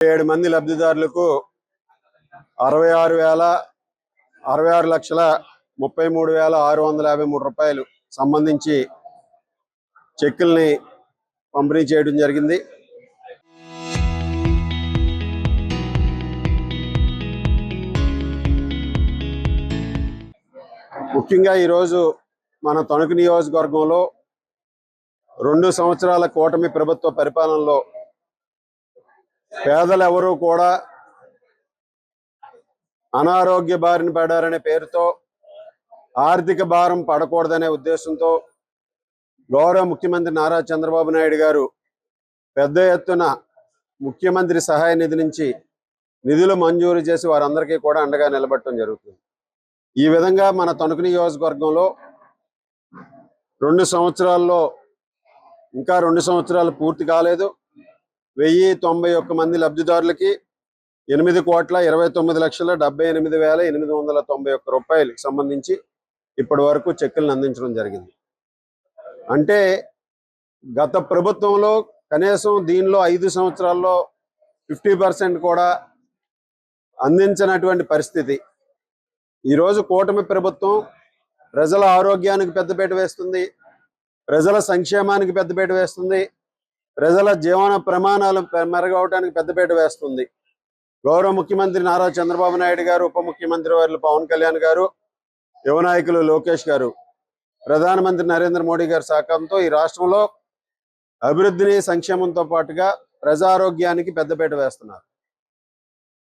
7 మంది లబ్ధిదారులకు 66,33,653 రూపాయలు సంబంధించి చెక్కుల్ని పంపిణీ చేయడం జరిగింది. ముఖ్యంగా ఈరోజు మన తణుకు నియోజకవర్గంలో 2 సంవత్సరాల కూటమి ప్రభుత్వ పరిపాలనలో పేదలు ఎవరూ కూడా అనారోగ్య బారిన పడారనే పేరుతో ఆర్థిక భారం పడకూడదనే ఉద్దేశంతో గౌరవ ముఖ్యమంత్రి నారా చంద్రబాబు నాయుడు గారు పెద్ద ఎత్తున ముఖ్యమంత్రి సహాయ నిధి నుంచి నిధులు మంజూరు చేసి వారందరికీ కూడా అండగా నిలబడటం జరుగుతుంది. ఈ విధంగా మన తణుకు నియోజకవర్గంలో 2 సంవత్సరాల్లో ఇంకా 2 సంవత్సరాలు పూర్తి కాలేదు. 1091 మంది లబ్ధిదారులకి 8,29,78,891 రూపాయలకు సంబంధించి ఇప్పటి వరకు చెక్కులను అందించడం జరిగింది. అంటే గత ప్రభుత్వంలో కనీసం దీనిలో 5 సంవత్సరాల్లో 50% కూడా అందించినటువంటి పరిస్థితి. ఈరోజు కూటమి ప్రభుత్వం ప్రజల ఆరోగ్యానికి పెద్దపీట వేస్తుంది, ప్రజల సంక్షేమానికి పెద్దపీట వేస్తుంది, ప్రజల జీవన ప్రమాణాలు మెరుగవడానికి పెద్దపీట వేస్తుంది. గౌరవ ముఖ్యమంత్రి నారా చంద్రబాబు నాయుడు గారు, ఉప ముఖ్యమంత్రి వర్యులు పవన్ కళ్యాణ్ గారు, యువ నాయకులు లోకేష్ గారు, ప్రధానమంత్రి నరేంద్ర మోడీ గారి సహకారంతో ఈ రాష్ట్రంలో అభివృద్ధిని సంక్షేమంతో పాటుగా ప్రజారోగ్యానికి పెద్దపీట వేస్తున్నారు.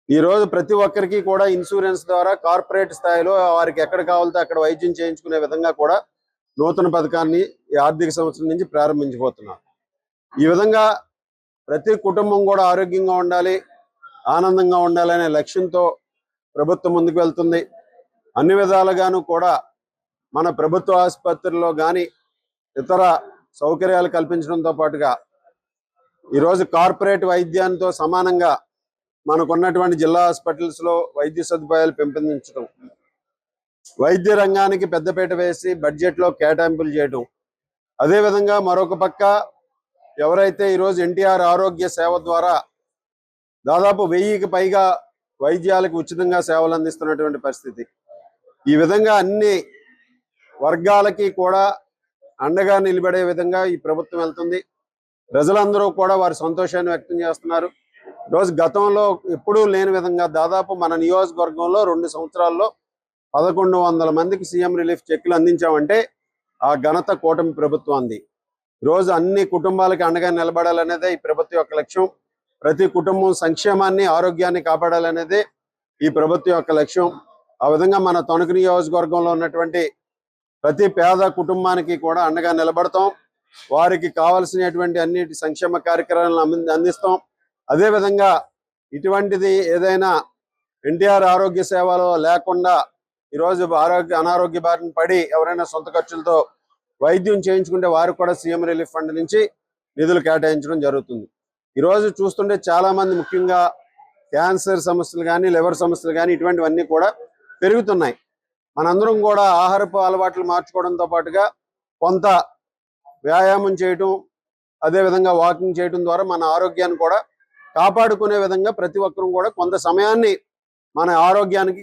ఈరోజు ప్రతి ఒక్కరికి కూడా ఇన్సూరెన్స్ ద్వారా కార్పొరేట్ స్థాయిలో వారికి ఎక్కడ కావాలితే అక్కడ వైద్యం చేయించుకునే విధంగా కూడా నూతన పథకాన్ని ఈ ఆర్థిక సంవత్సరం నుంచి ప్రారంభించబోతున్నారు. ఈ విధంగా ప్రతి కుటుంబం కూడా ఆరోగ్యంగా ఉండాలి, ఆనందంగా ఉండాలనే లక్ష్యంతో ప్రభుత్వం ముందుకు వెళ్తుంది. అన్ని విధాలుగాను కూడా మన ప్రభుత్వ ఆసుపత్రుల్లో కానీ ఇతర సౌకర్యాలు కల్పించడంతో పాటుగా ఈరోజు కార్పొరేట్ వైద్యానికి సమానంగా మనకున్నటువంటి జిల్లా హాస్పిటల్స్లో వైద్య సదుపాయాలు పెంపొందించడం, వైద్య రంగానికి పెద్దపీట వేసి బడ్జెట్లో కేటాయింపులు చేయడం, అదేవిధంగా మరొక పక్క ఎవరైతే ఈరోజు ఎన్టీఆర్ ఆరోగ్య సేవ ద్వారా దాదాపు 1000కి పైగా వైద్యాలకు ఉచితంగా సేవలు అందిస్తున్నటువంటి పరిస్థితి. ఈ విధంగా అన్ని వర్గాలకి కూడా అండగా నిలబడే విధంగా ఈ ప్రభుత్వం వెళ్తుంది. ప్రజలందరూ కూడా వారి సంతోషాన్ని వ్యక్తం చేస్తున్నారు. ఈరోజు గతంలో ఎప్పుడూ లేని విధంగా దాదాపు మన నియోజకవర్గంలో 2 సంవత్సరాల్లో 1100 మందికి సీఎం రిలీఫ్ చెక్కులు అందించామంటే ఆ ఘనత కూటమి ప్రభుత్వం అంది. ఈరోజు అన్ని కుటుంబాలకి అండగా నిలబడాలనేదే ఈ ప్రభుత్వం యొక్క లక్ష్యం. ప్రతి కుటుంబం సంక్షేమాన్ని, ఆరోగ్యాన్ని కాపాడాలనేదే ఈ ప్రభుత్వం యొక్క లక్ష్యం. ఆ విధంగా మన తణుకు నియోజకవర్గంలో ఉన్నటువంటి ప్రతి పేద కుటుంబానికి కూడా అండగా నిలబడతాం. వారికి కావాల్సినటువంటి అన్నిటి సంక్షేమ కార్యక్రమాలను అందిస్తాం. అదేవిధంగా ఇటువంటిది ఏదైనా ఎన్టీఆర్ ఆరోగ్య సేవలో లేకుండా ఈరోజు అనారోగ్య బారిన పడి ఎవరైనా సొంత ఖర్చులతో వైద్యం చేయించుకుంటే వారికి కూడా సీఎం రిలీఫ్ ఫండ్ నుంచి నిధులు కేటాయించడం జరుగుతుంది. ఈరోజు చూస్తుంటే చాలామంది ముఖ్యంగా క్యాన్సర్ సమస్యలు కానీ, లివర్ సమస్యలు కానీ ఇటువంటివన్నీ కూడా పెరుగుతున్నాయి. మనందరం కూడా ఆహారపు అలవాట్లు మార్చుకోవడంతో పాటుగా కొంత వ్యాయామం చేయటం, అదేవిధంగా వాకింగ్ చేయడం ద్వారా మన ఆరోగ్యాన్ని కూడా కాపాడుకునే విధంగా ప్రతి ఒక్కరూ కూడా కొంత సమయాన్ని మన ఆరోగ్యానికి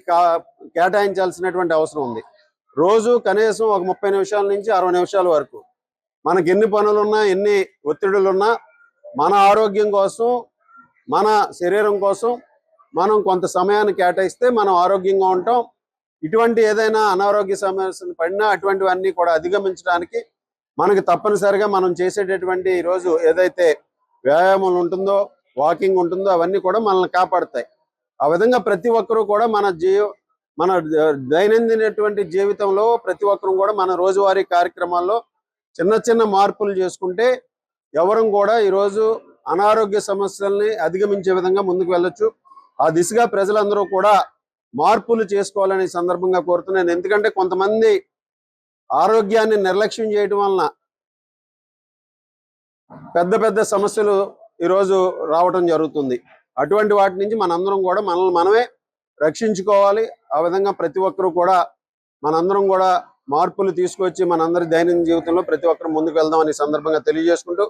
కేటాయించాల్సినటువంటి అవసరం ఉంది. రోజు కనీసం ఒక 30 నిమిషాల నుంచి 60 నిమిషాల వరకు మనకి ఎన్ని పనులున్నా, ఎన్ని ఒత్తిడులున్నా మన ఆరోగ్యం కోసం, మన శరీరం కోసం మనం కొంత సమయాన్ని కేటాయిస్తే మనం ఆరోగ్యంగా ఉంటాం. ఇటువంటి ఏదైనా అనారోగ్య సమస్యలు పడినా అటువంటివన్నీ కూడా అధిగమించడానికి మనకి తప్పనిసరిగా మనం చేసేటటువంటి ఈరోజు ఏదైతే వ్యాయామం ఉంటుందో, వాకింగ్ ఉంటుందో అవన్నీ కూడా మనల్ని కాపాడుతాయి. ఆ విధంగా ప్రతి ఒక్కరూ కూడా మన దైనందినటువంటి జీవితంలో ప్రతి ఒక్కరూ కూడా మన రోజువారీ కార్యక్రమాల్లో చిన్న చిన్న మార్పులు చేసుకుంటే ఎవరం కూడా ఈరోజు అనారోగ్య సమస్యల్ని అధిగమించే విధంగా ముందుకు వెళ్ళొచ్చు. ఆ దిశగా ప్రజలందరూ కూడా మార్పులు చేసుకోవాలని సందర్భంగా కోరుతున్నాను. ఎందుకంటే కొంతమంది ఆరోగ్యాన్ని నిర్లక్ష్యం చేయడం వలన పెద్ద పెద్ద సమస్యలు ఈరోజు రావడం జరుగుతుంది. అటువంటి వాటి నుంచి మనందరం కూడా మనల్ని మనమే రక్షించుకోవాలి. ఆ విధంగా ప్రతి ఒక్కరూ కూడా మనందరం కూడా మార్పులు తీసుకొచ్చి మనందరి దైనందిన జీవితంలో ప్రతి ఒక్కరు ముందుకు వెళ్దామని సందర్భంగా తెలియజేసుకుంటూ